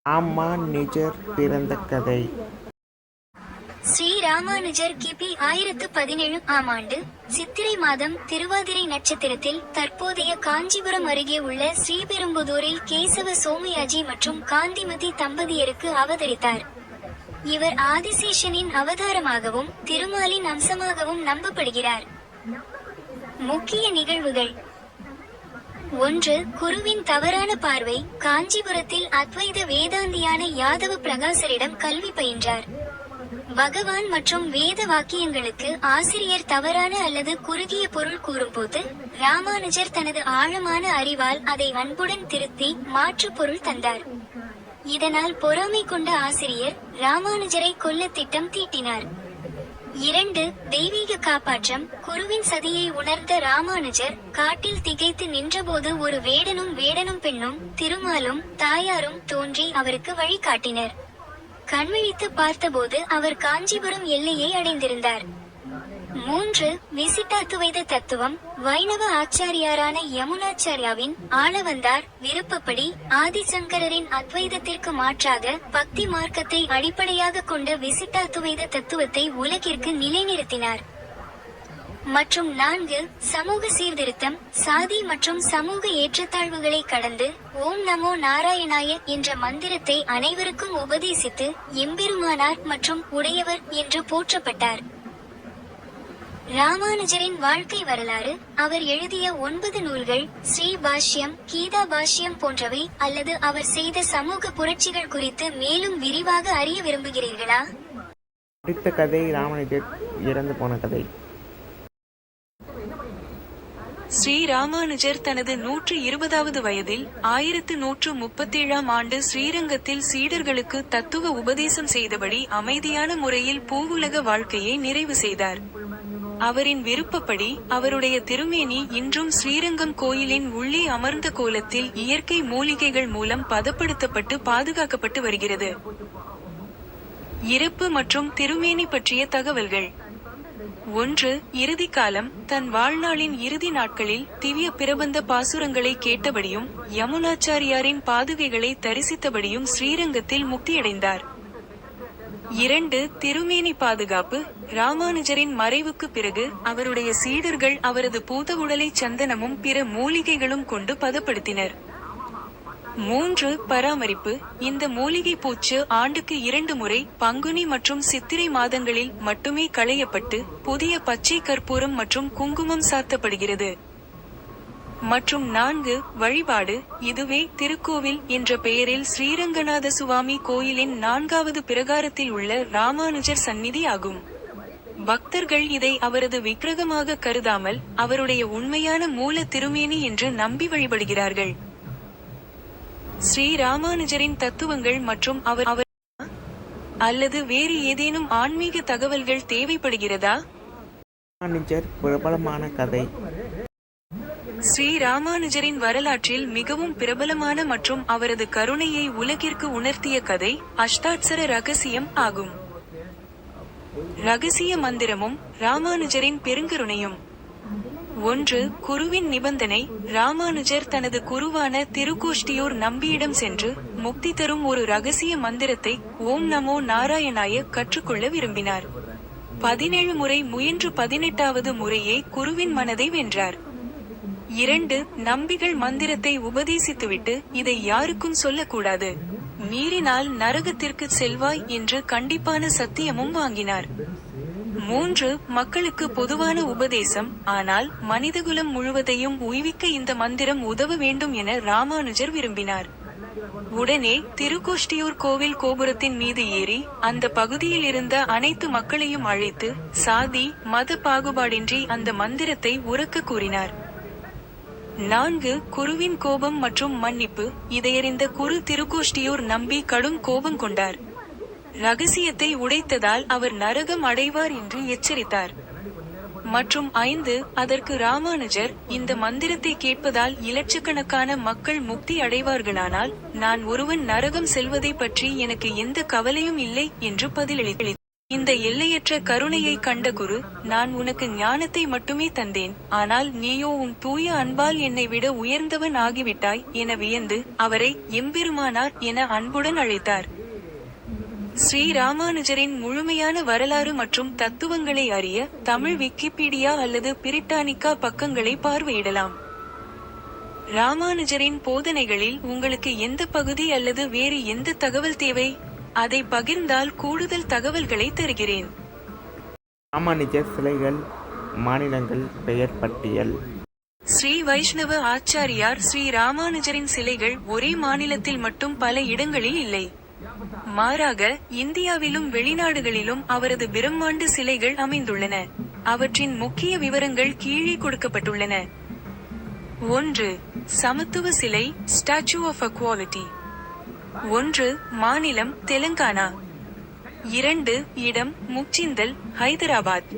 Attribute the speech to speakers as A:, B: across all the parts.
A: ராமானுஜர் பிறந்த கதை.
B: ஸ்ரீ ராமானுஜர் கிபி 1017 ஆம் ஆண்டு சித்திரை மாதம் திருவாதிரை நட்சத்திரத்தில் தற்போதைய காஞ்சிபுரம் அருகே உள்ள ஸ்ரீபெரும்புதூரில் கேசவ சோமயாஜி மற்றும் காந்திமதி தம்பதியருக்கு அவதரித்தார். இவர் ஆதிசேஷனின் அவதாரமாகவும் திருமாலின் அம்சமாகவும் நம்பப்படுகிறார். முக்கிய நிகழ்வுகள்: 1. குருவின் தவறான பார்வை. காஞ்சிபுரத்தில் அத்வைத வேதாந்தியான யாதவ பிரகாசரிடம் கல்வி பயின்றார். பகவான் மற்றும் வேத வாக்கியங்களுக்கு ஆசிரியர் தவறான அல்லது குறுகிய பொருள் கூறும்போது ராமானுஜர் தனது ஆழமான அறிவால் அதை அன்புடன் திருத்தி மாற்று பொருள் தந்தார். இதனால் பொறாமை கொண்ட ஆசிரியர் ராமானுஜரை கொல்ல திட்டம் தீட்டினார். 2. தெய்வீக காப்பாற்றம். குருவின் சதியை உணர்ந்த ராமானுஜர் காட்டில் திகைத்து நின்றபோது ஒரு வேடனும் பெண்ணும் திருமாலும் தாயாரும் தோன்றி அவருக்கு வழிகாட்டினர். கண்விழித்து பார்த்தபோது அவர் காஞ்சிபுரம் எல்லையை அடைந்திருந்தார். 3. விசிட்டாத்துவைத தத்துவம். வைணவ ஆச்சாரியாரான யமுனாச்சாரியாவின் ஆளவந்தார் விருப்பப்படி ஆதிசங்கரரின் அத்வைதத்திற்கு மாற்றாக பக்தி மார்க்கத்தை அடிப்படையாக கொண்ட விசிட்டாத்துவைத தத்துவத்தை உலகிற்கு நிலைநிறுத்தினார். மற்றும் 4. சமூக சீர்திருத்தம். சாதி மற்றும் சமூக ஏற்றத்தாழ்வுகளை கடந்து ஓம் நமோ நாராயணாய என்ற மந்திரத்தை அனைவருக்கும் உபதேசித்து எம்பெருமானார் மற்றும் உடையவர் என்று போற்றப்பட்டார். ராமானுஜரின் வாழ்க்கை வரலாறு. அவர் எழுதிய 9 நூல்கள், ஸ்ரீ பாஷ்யம், கீதா பாஷ்யம் போன்றவை. அல்லது அவர் செய்த சமூக புரட்சிகள் குறித்து மேலும் விரிவாக அறிய விரும்புகிறீர்களா?
A: அடுத்த கதை ராமானுஜர் இறந்து போன கதை.
C: ஸ்ரீ ராமானுஜர் தனது 120வது வயதில் 1137ஆம் ஆண்டு ஸ்ரீரங்கத்தில் சீடர்களுக்கு தத்துவ உபதேசம் செய்தபடி அமைதியான முறையில் பூவுலக வாழ்க்கையை நிறைவு செய்தார். அவரின் விருப்பப்படி அவருடைய திருமேனி இன்றும் ஸ்ரீரங்கம் கோயிலின் உள்ளே அமர்ந்த கோலத்தில் இயற்கை மூலிகைகள் மூலம் பதப்படுத்தப்பட்டு பாதுகாக்கப்பட்டு வருகிறது. இறப்பு மற்றும் திருமேனி பற்றிய தகவல்கள். 1. இறுதி காலம். தன் வாழ்நாளின் இறுதி நாட்களில் திவ்ய பிரபந்த பாசுரங்களை கேட்டபடியும் யமுனாச்சாரியாரின் பாதுகைகளை தரிசித்தபடியும் ஸ்ரீரங்கத்தில் முக்தியடைந்தார். 2. திருமேனி பாதுகாப்பு. ராமானுஜரின் மறைவுக்கு பிறகு அவருடைய சீடர்கள் அவரது பூத உடலை சந்தனமும் பிற மூலிகைகளும் கொண்டு பதப்படுத்தினர். 3. பராமரிப்பு. இந்த மூலிகை பூச்சு ஆண்டுக்கு 2 முறை பங்குனி மற்றும் சித்திரை மாதங்களில் மட்டுமே களையப்பட்டு புதிய பச்சை கற்பூரம் மற்றும் குங்குமம் சாத்தப்படுகிறது. மற்றும் 4. வழிபாடு. இதுவே திருக்கோவில் என்ற பெயரில் ஸ்ரீரங்கநாத சுவாமி கோயிலின் 4வது பிரகாரத்தில் உள்ள ராமானுஜர் சந்நிதி ஆகும். பக்தர்கள் இதை அவரது விக்கிரகமாக கருதாமல் அவருடைய உண்மையான மூல திருமேனி என்று நம்பி வழிபடுகிறார்கள். ஸ்ரீ ராமானுஜரின் தத்துவங்கள் மற்றும் அவர் அல்லது வேறு ஏதேனும் ஆன்மீக தகவல்கள் தேவைப்படுகிறதா?
A: ராமானுஜர் பிரபலமான கதை.
C: ஸ்ரீ ராமானுஜரின் வரலாற்றில் மிகவும் பிரபலமான மற்றும் அவரது கருணையை உலகிற்கு உணர்த்திய கதை அஷ்டாட்சர ரகசியம் ஆகும். ரகசிய மந்திரமும் ராமானுஜரின் பெருங்கருணையும். 1. குருவின் நிபந்தனை. ராமானுஜர் தனது குருவான திருக்கோஷ்டியூர் நம்பியிடம் சென்று முக்தி தரும் ஒரு ரகசிய மந்திரத்தை ஓம் நமோ நாராயணாய கற்றுக்கொள்ள விரும்பினார். 17 முறை முயன்று 18வது முறையே குருவின் மனதை வென்றார். 2. நம்பிகள் மந்திரத்தை உபதேசித்துவிட்டு இதை யாருக்கும் சொல்லக்கூடாது, மீறினால் நரகத்திற்கு செல்வாய் என்று கண்டிப்பான சத்தியமும் வாங்கினார். 3. மக்களுக்கு பொதுவான உபதேசம், ஆனால் மனிதகுலம் முழுவதையும் உய்விக்க இந்த மந்திரம் உதவ வேண்டும் என ராமானுஜர் விரும்பினார். உடனே திருக்கோஷ்டியூர் கோவில் கோபுரத்தின் மீது ஏறி அந்த பகுதியில் இருந்த அனைத்து மக்களையும் அழைத்து சாதி மத பாகுபாடின்றி அந்த மந்திரத்தை உரக்க கூறினார். 4. குருவின் கோபம் மற்றும் மன்னிப்பு. இதையறிந்த குரு திருக்கோஷ்டியூர் நம்பி கடும் கோபம் கொண்டார். ரகசியத்தை உடைத்ததால் அவர் நரகம் அடைவார் என்று எச்சரித்தார். மற்றும் 5. அதற்கு ராமானுஜர், இந்த மந்திரத்தை கேட்பதால் இலட்சக்கணக்கான மக்கள் முக்தி அடைவார்களானால் நான் ஒருவன் நரகம் செல்வதை பற்றி எனக்கு எந்த கவலையும் இல்லை என்று பதிலளித்தார். இந்த எல்லையற்ற கருணையை கண்ட குரு, நான் உனக்கு ஞானத்தை மட்டுமே தந்தேன், ஆனால் நீயோ உன் தூய அன்பால் என்னை விட உயர்ந்தவன் ஆகிவிட்டாய் என வியந்து அவரை எம்பெருமானார் என அன்புடன் அழைத்தார். ஸ்ரீ ராமானுஜரின் முழுமையான வரலாறு மற்றும் தத்துவங்களை அறிய தமிழ் விக்கிபீடியா அல்லது பிரிட்டானிக்கா பக்கங்களை பார்வையிடலாம். ராமானுஜரின் போதனைகளில் உங்களுக்கு எந்த பகுதி அல்லது வேறு எந்த தகவல் தேவை? அதை பகிர்ந்தால் கூடுதல் தகவல்களை தருகிறேன்.
A: ராமானுஜர் சிலைகள், மாநிலங்கள், பெயர் பட்டியல்.
C: ஸ்ரீ வைஷ்ணவ ஆச்சாரியார் ஸ்ரீ ராமானுஜரின் சிலைகள் ஒரே மாநிலத்தில் மட்டும் பல இடங்களில் இல்லை. மாறாக இந்தியாவிலும் வெளிநாடுகளிலும் அவரது பிரம்மாண்டு சிலைகள் அமைந்துள்ளன. அவற்றின் முக்கிய விவரங்கள் கீழே கொடுக்கப்பட்டுள்ளன. 1. சமத்துவ சிலை, ஸ்டாச்சு ஆஃப் எக்வாலிட்டி. 1. மாநிலம் தெலுங்கானா. 2. இடம் முச்சிந்தல், ஹைதராபாத்.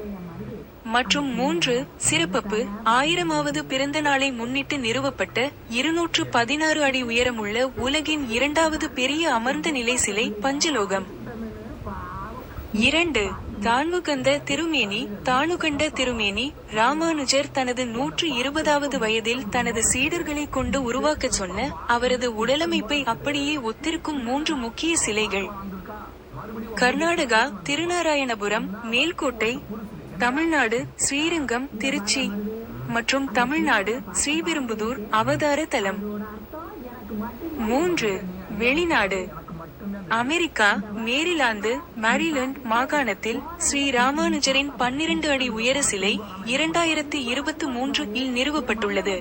C: மற்றும் 3. சிறப்பு, 1000வது பிறந்த நாளை முன்னிட்டு நிறுவப்பட்ட 216 அடி உயரமுள்ள உலகின் 2வது பெரிய அமர்ந்த நிலை சிலை, பஞ்சலோகம். 2. தாணுகந்த திருமேனி. ராமானுஜர் தனது 120வது வயதில் தனது சீடர்களை கொண்டு உருவாக்கச் சொன்ன அவரது உடலமைப்பை அப்படியே ஒத்திருக்கும் 3 முக்கிய சிலைகள். கர்நாடகா திருநாராயணபுரம், மேல்கோட்டை. தமிழ்நாடு ஸ்ரீரங்கம், திருச்சி. மற்றும் தமிழ்நாடு ஸ்ரீபெரும்புதூர், அவதார தலம். 3. வெளிநாடு. அமெரிக்கா மேரிலாந்து மாகாணத்தில் ஸ்ரீ ராமானுஜரின் 12 அடி உயர சிலை 2023 இல் நிறுவப்பட்டுள்ளது.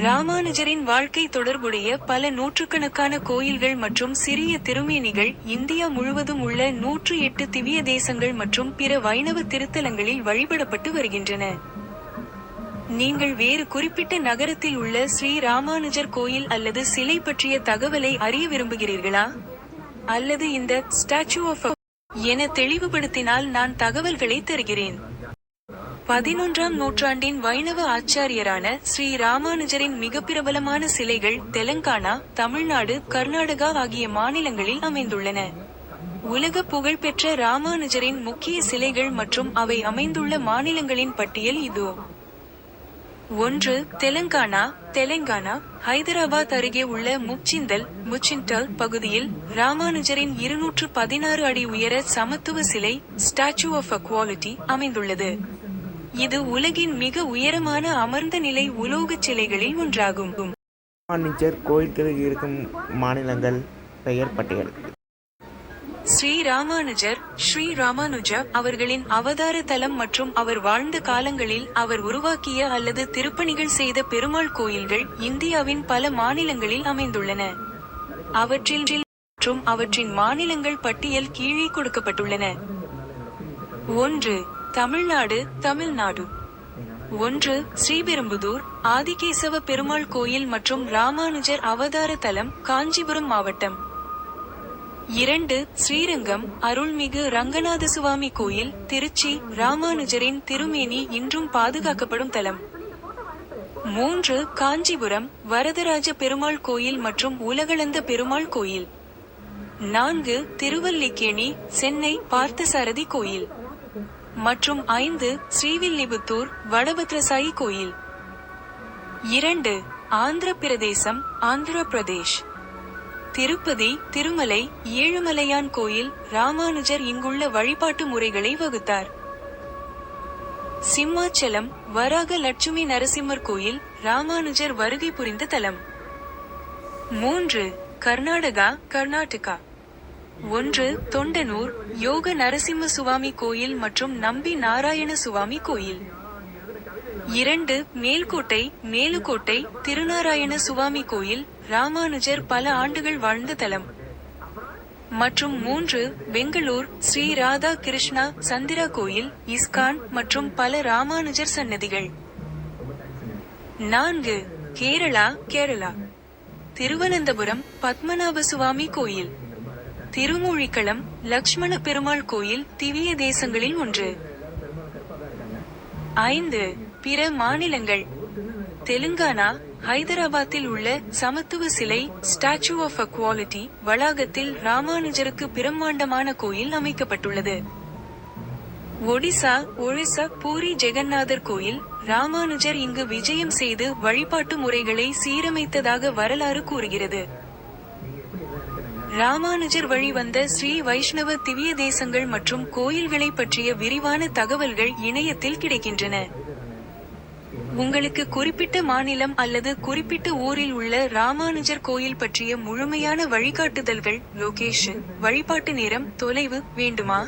C: ராமானுஜரின் வாழ்க்கை தொடர்புடைய பல நூற்றுக்கணக்கான கோயில்கள் மற்றும் சிறிய திருமேனிகள் இந்தியா முழுவதும் உள்ள 108 திவ்ய தேசங்கள் மற்றும் பிற வைணவ திருத்தலங்களில் வழிபடப்பட்டு வருகின்றன. நீங்கள் வேறு குறிப்பிட்ட நகரத்தில் உள்ள ஸ்ரீ ராமானுஜர் கோயில் அல்லது சிலை பற்றிய தகவலை அறிய விரும்புகிறீர்களா? அல்லது இந்த ஸ்டாச்சு ஆஃப் என தெளிவுபடுத்தினால் நான் தகவல்களை தருகிறேன். 11ஆம் நூற்றாண்டின் வைணவ ஆச்சாரியரான ஸ்ரீ ராமானுஜரின் மிக பிரபலமான சிலைகள் தெலுங்கானா, தமிழ்நாடு, கர்நாடகா ஆகிய மாநிலங்களில் அமைந்துள்ளன. உலக புகழ்பெற்ற ராமானுஜரின் முக்கிய சிலைகள் மற்றும் அவை அமைந்துள்ள மாநிலங்களின் பட்டியல் இதோ. 1. தெலுங்கானா. ஹைதராபாத் அருகே உள்ள முச்சிந்தல் பகுதியில் ராமானுஜரின் 216 அடி உயர சமத்துவ சிலை, ஸ்டாச்சு ஆஃப் எக்வாலிட்டி அமைந்துள்ளது. இது உலகின் மிக உயரமான அமர்ந்த நிலை உலோகச் சிலைகளில் ஒன்றாகும்.
A: ராமானுஜர் கோயில்கள் இருக்கும் மாநிலங்கள், பெயர் பட்டியல்.
C: ஸ்ரீ ராமானுஜ அவர்களின் அவதார தலம் மற்றும் அவர் வாழ்ந்த காலங்களில் அவர் உருவாக்கிய அல்லது திருப்பணிகள் செய்த பெருமாள் கோயில்கள் இந்தியாவின் பல மாநிலங்களில் அமைந்துள்ளன. மற்றும் அவற்றின் மாநிலங்கள் பட்டியல் கீழே கொடுக்கப்பட்டுள்ளன. 1. தமிழ்நாடு. 1. ஸ்ரீபெரும்புதூர் ஆதிகேசவ பெருமாள் கோயில் மற்றும் ராமானுஜர் அவதார தலம், காஞ்சிபுரம் மாவட்டம். 2. ஸ்ரீரங்கம் அருள்மிகு ரங்கநாத சுவாமி கோயில், திருச்சி. ராமானுஜரின் திருமேனி இன்றும் பாதுகாக்கப்படும் தலம். 3. காஞ்சிபுரம் வரதராஜ பெருமாள் கோயில் மற்றும் உலகளந்த பெருமாள் கோயில். 4. திருவல்லிக்கேணி, சென்னை பார்த்தசாரதி கோயில். மற்றும் 5. ஸ்ரீவில்லிபுத்தூர் வடபத்ரசாயி கோயில். 2. ஆந்திர பிரதேஷ். திருப்பதி திருமலை ஏழுமலையான் கோயில். ராமானுஜர் இங்குள்ள வழிபாட்டு முறைகளை வகுத்தார். சிம்மாச்சலம் வராக லட்சுமி நரசிம்மர் கோயில் ராமானுஜர் வருகை புரிந்த தலம். 3. கர்நாடகா. 1. தொண்டனூர் யோக நரசிம்ம சுவாமி கோயில் மற்றும் நம்பி நாராயண சுவாமி கோயில். 2. மேலுக்கோட்டை திருநாராயண சுவாமி கோயில் ராமானுஜர் பல ஆண்டுகள் வாழ்ந்த தலம். மற்றும் 3. பெங்களூர் ஸ்ரீ ராதா கிருஷ்ணா சந்திரா கோயில், இஸ்கான் மற்றும் பல ராமானுஜர் சன்னதிகள். 4. கேரளா. திருவனந்தபுரம் பத்மநாப சுவாமி கோயில். திருமூழிக்களம் லக்ஷ்மண பெருமாள் கோயில் திவ்ய தேசங்களில் ஒன்று. 5. பிற மாநிலங்கள். தெலுங்கானா ஹைதராபாத்தில் உள்ள சமத்துவ சிலை ஸ்டாச்சு ஆஃப் அக்வாலிட்டி வளாகத்தில் ராமானுஜருக்கு பிரம்மாண்டமான கோயில் அமைக்கப்பட்டுள்ளது. ஒடிசா பூரி ஜெகநாதர் கோயில் ராமானுஜர் இங்கு விஜயம் செய்து வழிபாட்டு முறைகளை சீரமைத்ததாக வரலாறு கூறுகிறது. ராமானுஜர் வழிவந்த ஸ்ரீ வைஷ்ணவ திவ்ய தேசங்கள் மற்றும் கோயில்களை பற்றிய விரிவான தகவல்கள் இணையத்தில் கிடைக்கின்றன. உங்களுக்கு குறிப்பிட்ட மாநிலம் அல்லது குறிப்பிட்ட ஊரில் உள்ள ராமானுஜர் கோயில் பற்றிய முழுமையான வழிகாட்டுதல்கள், லொகேஷன், வழிபாட்டு நேரம், தொலைவு வேண்டுமா?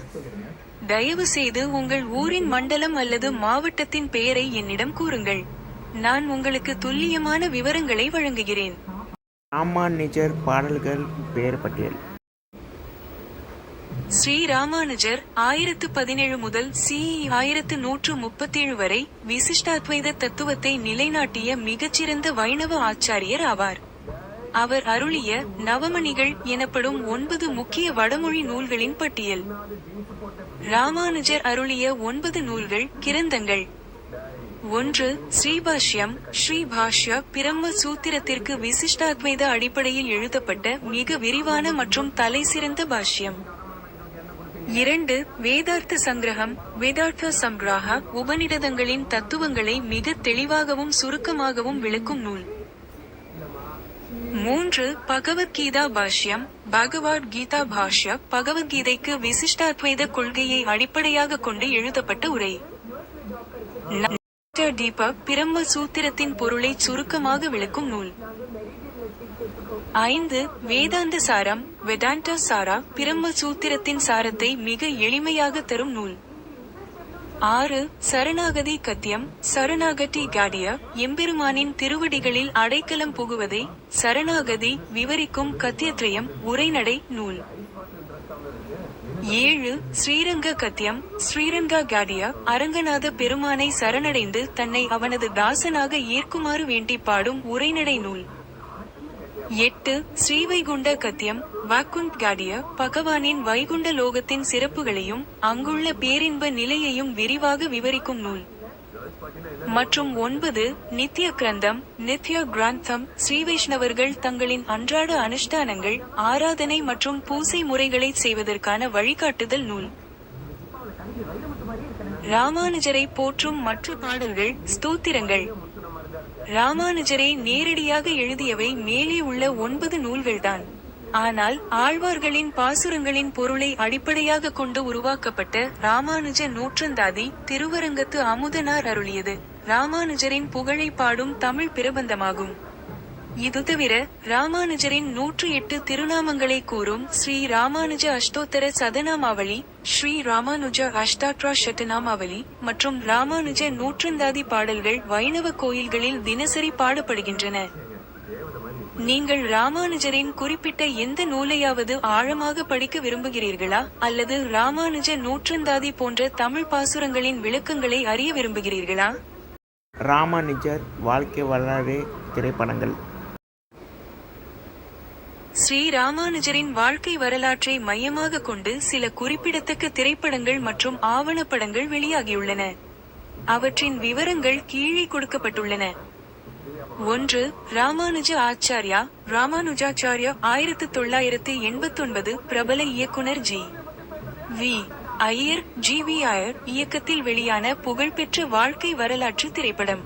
C: தயவு செய்து உங்கள் ஊரின் மண்டலம் அல்லது மாவட்டத்தின் பெயரை என்னிடம் கூறுங்கள். நான் உங்களுக்கு துல்லியமான விவரங்களை வழங்குகிறேன்.
A: ராமானுஜர் பாடல்கள் பெயர் பட்டியல்.
C: ஸ்ரீ ராமானுஜர் 1017 முதல் CE 1137 வரை விசிஷ்டாத்வைத தத்துவத்தை நிலைநாட்டிய மிகச்சிறந்த வைணவ ஆச்சாரியர் ஆவார். அவர் அருளிய நவமணிகள் எனப்படும் 9 முக்கிய வடமொழி நூல்களின் பட்டியல். ராமானுஜர் அருளிய 9 நூல்கள் கிரந்தங்கள். 1. ஸ்ரீபாஷ்யம். ஸ்ரீபாஷ்ய பிரம்ம சூத்திரத்திற்கு விசிஷ்டாத்வைத அடிப்படையில் எழுதப்பட்ட மிக விரிவான மற்றும் தலைசிறந்த பாஷ்யம். 2. வேதார்த்த சங்கிரகம். வேதார்த்த சங்கிரஹ உபநிடதங்களின் தத்துவங்களை மிக தெளிவாகவும் சுருக்கமாகவும் விளக்கும் நூல். 3. பகவத்கீதா பாஷ்யம். பகவத் கீதா பாஷ்ய பகவத்கீதைக்கு விசிஷ்டாத்வைத கொள்கையை அடிப்படையாக கொண்டு எழுதப்பட்ட உரை. தீபக் பிரம்ம சூத்திரத்தின் பொருளை சுருக்கமாக விளக்கும் நூல். 5. வேதாந்த சாரம். வேதாந்த சாரா பிரம்ம சூத்திரத்தின் சாரத்தை மிக எளிமையாக தரும் நூல். 6. சரணாகதி கத்தியம். சரணாகதி காடிய எம்பெருமானின் திருவடிகளில் அடைக்கலம் புகுவதை சரணாகதி விவரிக்கும் கத்தியத்ரயம் உரைநடை நூல். 7. ஸ்ரீரங்க கத்தியம். ஸ்ரீரங்க காடிய அரங்கநாத பெருமானை சரணடைந்து தன்னை அவனது தாசனாக ஏற்குமாறு வேண்டி பாடும் உரைநடை நூல். 8. ஸ்ரீவைகுண்ட கத்தியம். வாக்குண்ட் காடிய பகவானின் வைகுண்ட லோகத்தின் சிறப்புகளையும் அங்குள்ள பேரின்ப நிலையையும் விரிவாக விவரிக்கும் நூல். மற்றும் 9. நித்ய கிரந்தம். நித்ய கிராந்தம் ஸ்ரீவைஷ்ணவர்கள் தங்களின் அன்றாட அனுஷ்டானங்கள், ஆராதனை மற்றும் பூசை முறைகளை செய்வதற்கான வழிகாட்டுதல் நூல். ராமானுஜரை போற்றும் மற்ற பாடல்கள், ஸ்தோத்திரங்கள். ராமானுஜரை நேரடியாக எழுதியவை மேலே உள்ள 9 நூல்கள்தான். ஆனால் ஆழ்வார்களின் பாசுரங்களின் பொருளை அடிப்படையாக கொண்டு உருவாக்கப்பட்ட ராமானுஜ நூற்றந்தாதி திருவரங்கத்து அமுதனார் அருளியது ராமானுஜரின் புகழை பாடும் தமிழ் பிரபந்தமாகும். இது தவிர ராமானுஜரின் 108 திருநாமங்களை கூறும் ஸ்ரீ ராமானுஜ அஷ்டோத்தர சதநாமாவளி, ஸ்ரீ ராமானுஜ அஷ்டாட்ரா சதநாமாவளி மற்றும் ராமானுஜ நூற்றந்தாதி பாடல்கள் வைணவ கோயில்களில் தினசரி பாடப்படுகின்றன. நீங்கள் ராமானுஜரின் குறிப்பிட்ட எந்த நூலையாவது ஆழமாக படிக்க விரும்புகிறீர்களா, அல்லது ராமானுஜ நூற்றந்தாதி போன்ற தமிழ் பாசுரங்களின் விளக்கங்களை அறிய விரும்புகிறீர்களா?
A: ராமானுஜர் வாழ்க்கை வரலாறு திரைப்படங்கள்.
C: ஸ்ரீ ராமானுஜரின் வாழ்க்கை வரலாற்றை மையமாக கொண்டு சில குறிப்பிடத்தக்க திரைப்படங்கள் மற்றும் ஆவணப்படங்கள் வெளியாகியுள்ளன. அவற்றின் விவரங்கள் கீழே கொடுக்கப்பட்டுள்ளன. 1. ராமானுஜ ஆச்சார்யா. ராமானுஜாச்சார்யா 1989 பிரபல இயக்குனர் G.V. ஐயர் G.V. ஐயர் இயக்கத்தில் வெளியான புகழ்பெற்ற வாழ்க்கை வரலாற்று திரைப்படம்.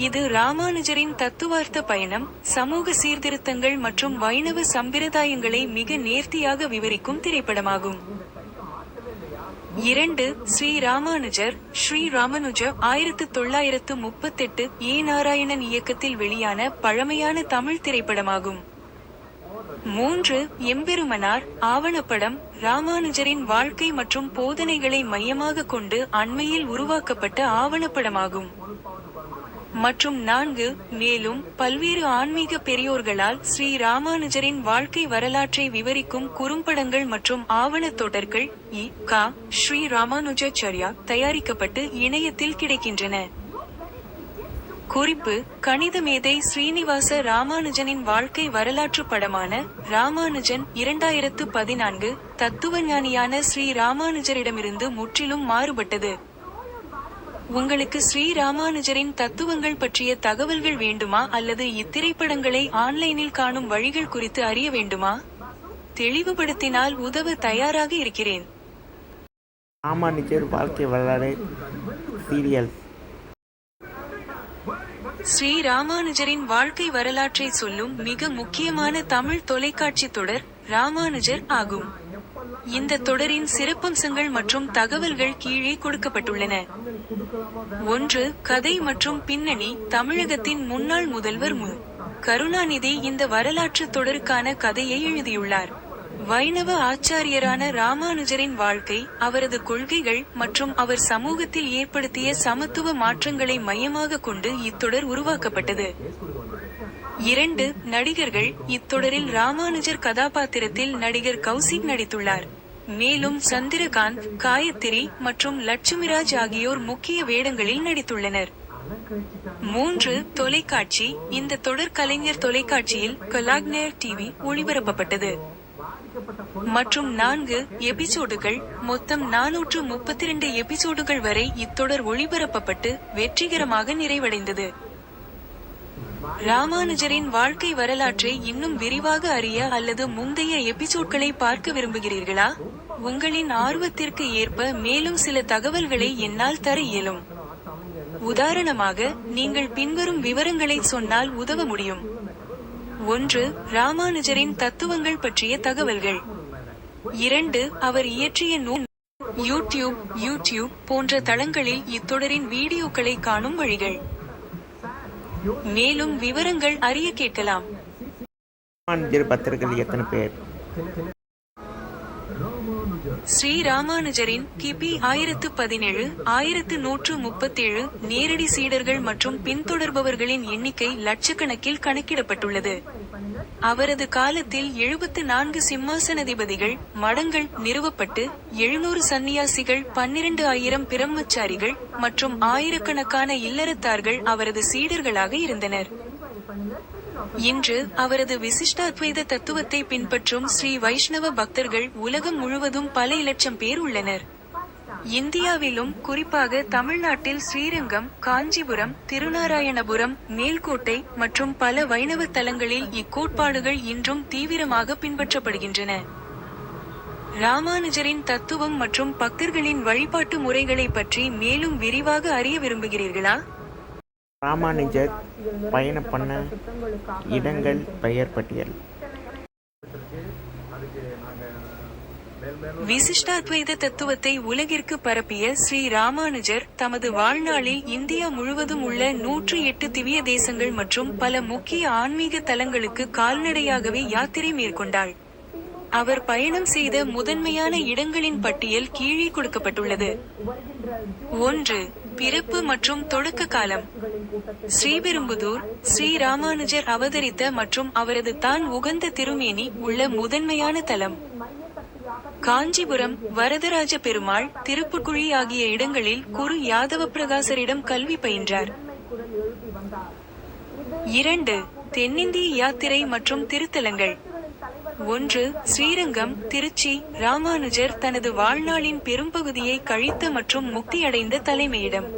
C: இது ராமானுஜரின் தத்துவார்த்த பயணம், சமூக சீர்திருத்தங்கள் மற்றும் வைணவ சம்பிரதாயங்களை மிக நேர்த்தியாக விவரிக்கும் திரைப்படமாகும். 2. ஸ்ரீ ராமானுஜர். ஸ்ரீ ராமானுஜ 1938 ஏ. நாராயணன் இயக்கத்தில் வெளியான பழமையான தமிழ் திரைப்படமாகும். 3. எம்பெருமனார். ஆவணப்படம், ராமானுஜரின் வாழ்க்கை மற்றும் போதனைகளை மையமாக கொண்டு அண்மையில் உருவாக்கப்பட்ட ஆவணப்படமாகும். மற்றும் 4. மேலும் பல்வேறு ஆன்மீக பெரியோர்களால் ஸ்ரீ ராமானுஜரின் வாழ்க்கை வரலாற்றை விவரிக்கும் குறும்படங்கள் மற்றும் ஆவணத் தொடர்கள் ஸ்ரீ ராமானுஜாச்சார்யா தயாரிக்கப்பட்டு இணையத்தில் கிடைக்கின்றன. குறிப்பு: கணித மேதை ஸ்ரீனிவாச ராமானுஜனின் வாழ்க்கை வரலாற்று படமான ராமானுஜன் 2014 தத்துவஞானியான ஸ்ரீ ராமானுஜரிடமிருந்து முற்றிலும் மாறுபட்டது. உங்களுக்கு ஸ்ரீ ராமானுஜரின் தத்துவங்கள் பற்றிய தகவல்கள் வேண்டுமா அல்லது இத்திரைப்படங்களை ஆன்லைனில் காணும் வழிகள் குறித்து அறிய வேண்டுமா? தெளிவுபடுத்தினால் உதவ தயாராக இருக்கிறேன்.
A: ராமானுஜர் வாழ்க்கை வரலாறு சீரியல்.
C: ஸ்ரீ ராமானுஜரின் வாழ்க்கை வரலாற்றை சொல்லும் மிக முக்கியமான தமிழ் தொலைக்காட்சி தொடர் ராமானுஜர் ஆகும். இந்த தொடரின் சிறப்பம்சங்கள் மற்றும் தகவல்கள் கீழே கொடுக்கப்பட்டுள்ளன. 1. கதை மற்றும் பின்னணி. தமிழகத்தின் முன்னாள் முதல்வர் மு. கருணாநிதி இந்த வரலாற்று தொடருக்கான கதையை எழுதியுள்ளார். வைணவ ஆச்சாரியரான ராமானுஜரின் வாழ்க்கை, அவரது கொள்கைகள் மற்றும் அவர் சமூகத்தில் ஏற்படுத்திய சமத்துவ மாற்றங்களை மையமாக கொண்டு இத்தொடர் உருவாக்கப்பட்டது. 2. நடிகர்கள். இத்தொடரில் ராமானுஜர் கதாபாத்திரத்தில் நடிகர் கௌசிக் நடித்துள்ளார். மேலும் சந்திரகாந்த், காயத்ரி மற்றும் லட்சுமிராஜ் ஆகியோர் முக்கிய வேடங்களில் நடித்துள்ளனர். 3. தொலைக்காட்சி. இந்த தொடர் கலைஞர் தொலைக்காட்சியில் கலாக்னர் டிவி ஒளிபரப்பப்பட்டது. மற்றும் 4 எபிசோடுகள். மொத்தம் 432 எபிசோடுகள் வரை இத்தொடர் ஒளிபரப்பப்பட்டு வெற்றிகரமாக நிறைவடைந்தது. ராமானுஜரின் வாழ்க்கை வரலாற்றை இன்னும் விரிவாக அறிய அல்லது முந்தைய எபிசோட்களை பார்க்க விரும்புகிறீர்களா? உங்களின் ஆர்வத்திற்கு ஏற்ப மேலும் சில தகவல்களை என்னால் தர இயலும். உதாரணமாக, நீங்கள் பின்வரும் விவரங்களை சொன்னால் உதவ முடியும். 1. ராமானுஜரின் தத்துவங்கள் பற்றிய தகவல்கள். 2. அவர் இயற்றிய நூல். யூடியூப் போன்ற தளங்களில் இத்தொடரின் வீடியோக்களை காணும் வழிகள். மேலும் விவரங்கள் அறிய கேட்கலாம்.
A: ராமானுஜர் பக்தர்கள் எத்தனை பேர்?
C: ஸ்ரீ ராமானுஜரின் கிபி 1017, 1137 நேரடி சீடர்கள் மற்றும் பின்தொடர்பவர்களின் எண்ணிக்கை லட்சக்கணக்கில் கணக்கிடப்பட்டுள்ளது. அவரது காலத்தில் 74 சிம்மாசனாதிபதிகள், மடங்கள் நிறுவப்பட்டு 700 சந்நியாசிகள், 12,000 பிரம்மச்சாரிகள் மற்றும் ஆயிரக்கணக்கான இல்லறத்தார்கள் அவரது சீடர்களாக இருந்தனர். இன்று அவரது விசிஷ்டாத்வைத தத்துவத்தை பின்பற்றும் ஸ்ரீ வைஷ்ணவ பக்தர்கள் உலகம் முழுவதும் பல இலட்சம் பேர் உள்ளனர். இந்தியாவிலும் குறிப்பாக தமிழ்நாட்டில் ஸ்ரீரங்கம், காஞ்சிபுரம், திருநாராயணபுரம், மேல்கோட்டை மற்றும் பல வைணவ தலங்களில் இக்கோட்பாடுகள் இன்றும் தீவிரமாக பின்பற்றப்படுகின்றன. ராமானுஜரின் தத்துவம் மற்றும் பக்தர்களின் வழிபாட்டு முறைகளை பற்றி மேலும் விரிவாக அறிய விரும்புகிறீர்களா?
A: ராமானுஜர் பயணம் பண்ண இடங்கள் பெயர் பட்டியல்.
C: விசிஷ்டாத்வைத தத்துவத்தை உலகிற்கு பரப்பிய ஸ்ரீ ராமானுஜர் தமது வாழ்நாளில் இந்தியா முழுவதும் உள்ள 108 திவ்ய தேசங்கள் மற்றும் பல முக்கிய ஆன்மீக தலங்களுக்கு கால்நடையாகவே யாத்திரை மேற்கொண்டார். அவர் பயணம் செய்த முதன்மையான இடங்களின் பட்டியல் கீழே கொடுக்கப்பட்டுள்ளது. 1. பிறப்பு மற்றும் தொடக்க காலம். ஸ்ரீபெரும்புதூர், ஸ்ரீ ராமானுஜர் அவதரித்த மற்றும் அவரது தான் உகந்த திருமேனி உள்ள முதன்மையான தலம். காஞ்சிபுரம், வரதராஜ பெருமாள், திருப்புக்குழி ஆகிய இடங்களில் குரு யாதவ பிரகாசரிடம் கல்வி பயின்றார். 2. தென்னிந்திய யாத்திரை மற்றும் திருத்தலங்கள். 1. ஸ்ரீரங்கம், திருச்சி. ராமானுஜர் தனது வாழ்நாளின் பெரும்பகுதியை கழித்த மற்றும் முக்தியடைந்த தலைமையிடம்.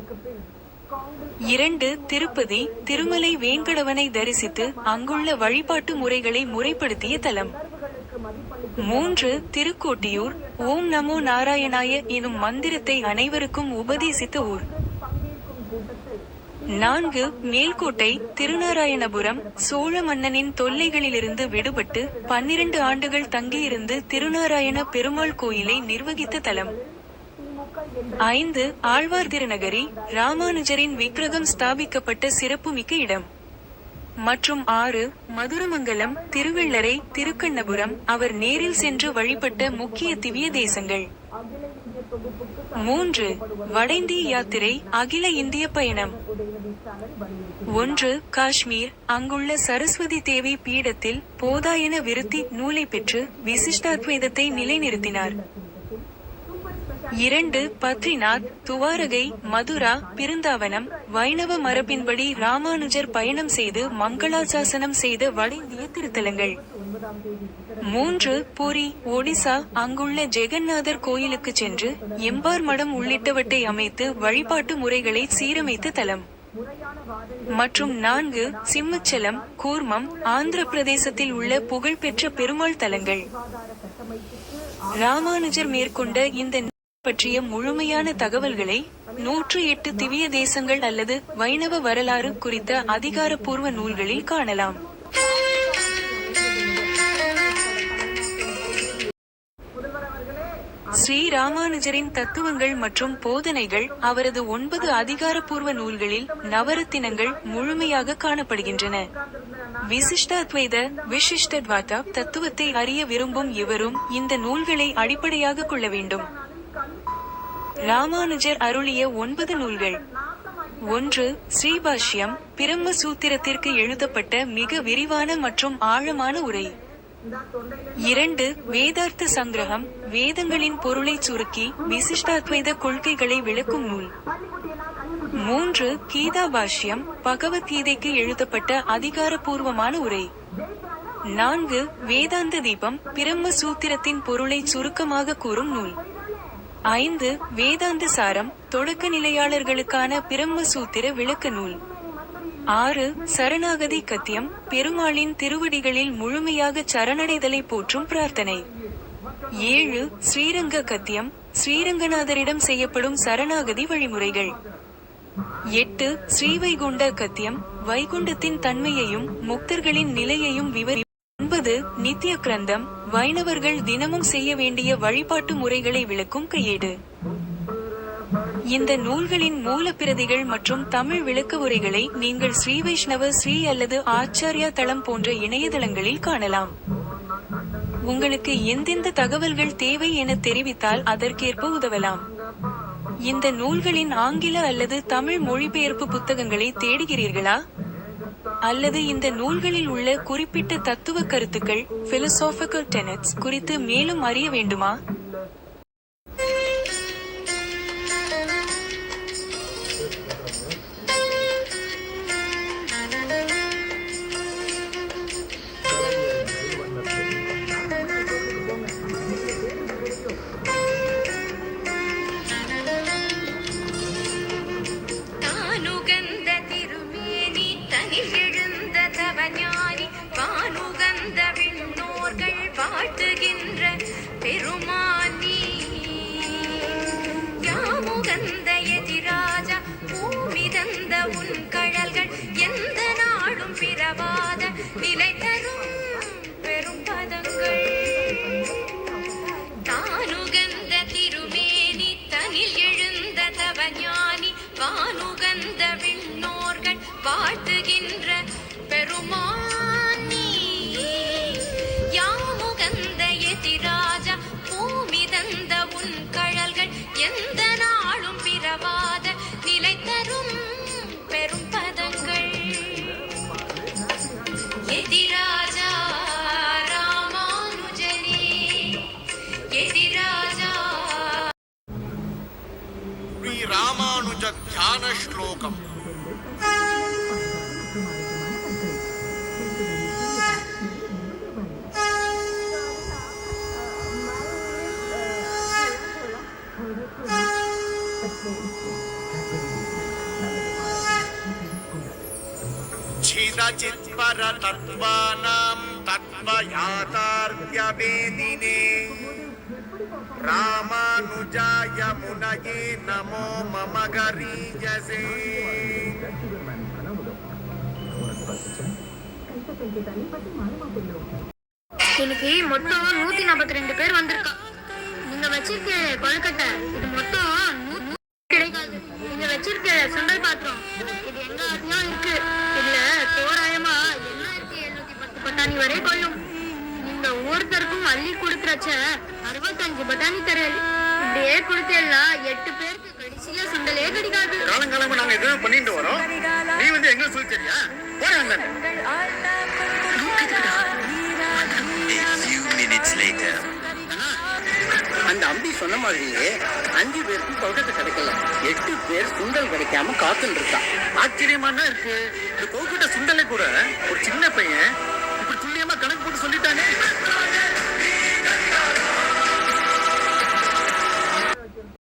C: 2. திருப்பதி, திருமலை வேங்கடவனை தரிசித்து அங்குள்ள வழிபாட்டு முறைகளை முறைப்படுத்திய தலம். 3. திருக்கோட்டியூர், ஓம் நமோ நாராயணாய எனும் மந்திரத்தை அனைவருக்கும் உபதேசித்த ஊர். 4. மேல்கோட்டை, திருநாராயணபுரம். சோழ மன்னனின் தொல்லைகளிலிருந்து விடுபட்டு 12 ஆண்டுகள் தங்கியிருந்து திருநாராயண பெருமாள் கோயிலை நிர்வகித்த தலம். 5. ஆழ்வார் திருநகரி, ராமானுஜரின் விக்கிரகம் ஸ்தாபிக்கப்பட்ட சிறப்புமிக்க இடம். மற்றும் 6. மதுரமங்கலம், திருவெள்ளரை, திருக்கண்ணபுரம். அவர் நேரில் சென்று வழிபட்ட முக்கிய திவ்ய தேசங்கள். 3. வட இந்திய யாத்திரை, அகில இந்திய பயணம். 1. காஷ்மீர், அங்குள்ள சரஸ்வதி தேவி பீடத்தில் போதாயன விருத்தி நூலை பெற்று விசிஷ்டாத்வைதத்தை நிலைநிறுத்தினார். 2. பத்ரிநாத், துவாரகை, மதுரா, பிருந்தாவனம். வைணவ மரபின்படி ராமானுஜர் பயணம் செய்து மங்களாசாசனம் செய்த வட இந்திய திருத்தலங்கள். 3. புரி, ஒடிசா. அங்குள்ள ஜெகநாதர் கோயிலுக்கு சென்று எம்பார் மடம் உள்ளிட்டவற்றை அமைத்து வழிபாட்டு முறைகளை சீரமைத்த தலம். மற்றும் 4. சிம்மச்சலம், கூர்மம். ஆந்திர பிரதேசத்தில் உள்ள புகழ்பெற்ற பெருமாள் தலங்கள். ராமானுஜர் மேற்கொண்ட இந்த பற்றிய முழுமையான தகவல்களை 108 திவ்ய தேசங்கள் அல்லது வைணவ வரலாறு குறித்த அதிகாரப்பூர்வ நூல்களில் காணலாம். ஸ்ரீ ராமானுஜரின் தத்துவங்கள் மற்றும் போதனைகள் அவரது 9 அதிகாரப்பூர்வ நூல்களில் நவரத்தினங்கள் முழுமையாக காணப்படுகின்றன. விசிஷ்டாத்வைத விசிஷ்டத்வைத தத்துவத்தை அறிய விரும்பும் எவரும் இந்த நூல்களை அடிப்படையாக கொள்ள வேண்டும். ராமானுஜர் அருளிய 9 நூல்கள். 1. ஸ்ரீபாஷ்யம், பிரம்ம சூத்திரத்திற்கு எழுதப்பட்ட மிக விரிவான மற்றும் ஆழமான உரை. 2. வேதார்த்த சங்கிரகம், வேதங்களின் பொருளை சுருக்கி விசிஷ்டாத்வைத கொள்கைகளை விளக்கும் நூல். 3. கீதா பாஷ்யம், பகவத்கீதைக்கு எழுதப்பட்ட அதிகாரப்பூர்வமான உரை. 4. வேதாந்த தீபம், பிரம்ம சூத்திரத்தின் பொருளை சுருக்கமாக கூறும் நூல். 5. வேதாந்த சாரம், தொடக்க நிலையாளர்களுக்கான பிரம்ம சூத்திர விளக்க நூல். 6. சரணாகதி கத்தியம், பெருமாளின் திருவடிகளில் முழுமையாக சரணடைதலை போற்றும் பிரார்த்தனை. 7. ஸ்ரீரங்க கத்தியம், ஸ்ரீரங்கநாதரிடம் செய்யப்படும் சரணாகதி வழிமுறைகள். 8. ஸ்ரீவைகுண்ட கத்தியம், வைகுண்டத்தின் தன்மையையும் முக்தர்களின் நிலையையும் விவரி. 9. நித்திய கிரந்தம், வைணவர்கள் தினமும் செய்ய வேண்டிய வழிபாட்டு முறைகளை விளக்கும் கையேடு. இந்த நூல்களின் மூல பிரதிகள் மற்றும் தமிழ் விளக்க உரைகளை நீங்கள் ஸ்ரீ வைஷ்ணவ ஸ்ரீ அல்லது ஆச்சாரியா தளம் போன்ற இணையதளங்களில் காணலாம். உங்களுக்கு எந்தெந்த தகவல்கள் தேவை என தெரிவித்தால் அதற்கேற்ப உதவலாம். இந்த நூல்களின் ஆங்கில அல்லது தமிழ் மொழிபெயர்ப்பு புத்தகங்களை தேடுகிறீர்களா? அல்லது இந்த நூல்களில் உள்ள குறிப்பிட்ட தத்துவ கருத்துக்கள் philosophical tenets குறித்து மேலும் அறிய வேண்டுமா?
D: ராமானுஜ தியான ஸ்லோகம். छिदचित्पर तत्त्वानां तत्त्वयाथार्थ्यवेदिने रामानुजाय मुनये नमो मम गरीयसे.
E: இன்னைக்கு மொத்தம் 142 பேர் வந்திருக்கா. நீங்க வச்சிருக்க கொழுக்கட்டை இது மொத்தம் கிடைக்காது. நீங்க வச்சிருக்க சுண்டல் பாத்திரம் இது எங்க ஆசையும் இருக்கு. இதுல தோராயமா 1710 பட்டாணி வரை கொள்ளும். நீங்க ஒவ்வொருத்தருக்கும் அள்ளி கொடுக்கறச்ச 65 பட்டாணி தரேன். இப்படியே கொடுத்தேன்னா 8 பேருக்கு கடைசியா சுண்டலே கிடைக்காது.
D: காலங்காலமா நாங்க எதுவும் பண்ணிட்டு வரோம். நீ வந்து எங்க சொல்லியா போறாங்க.
F: அந்த அம்பி சொன்ன மாதிரியே 5 பேருக்கு கொழுக்கட்டை கிடைக்கல, 8 பேர் சுண்டல் கிடைக்காம காத்துன்னு இருக்கா.
D: ஆச்சரியமா இருக்கு. இந்த கொழுக்கட்டை சுண்டலை கூட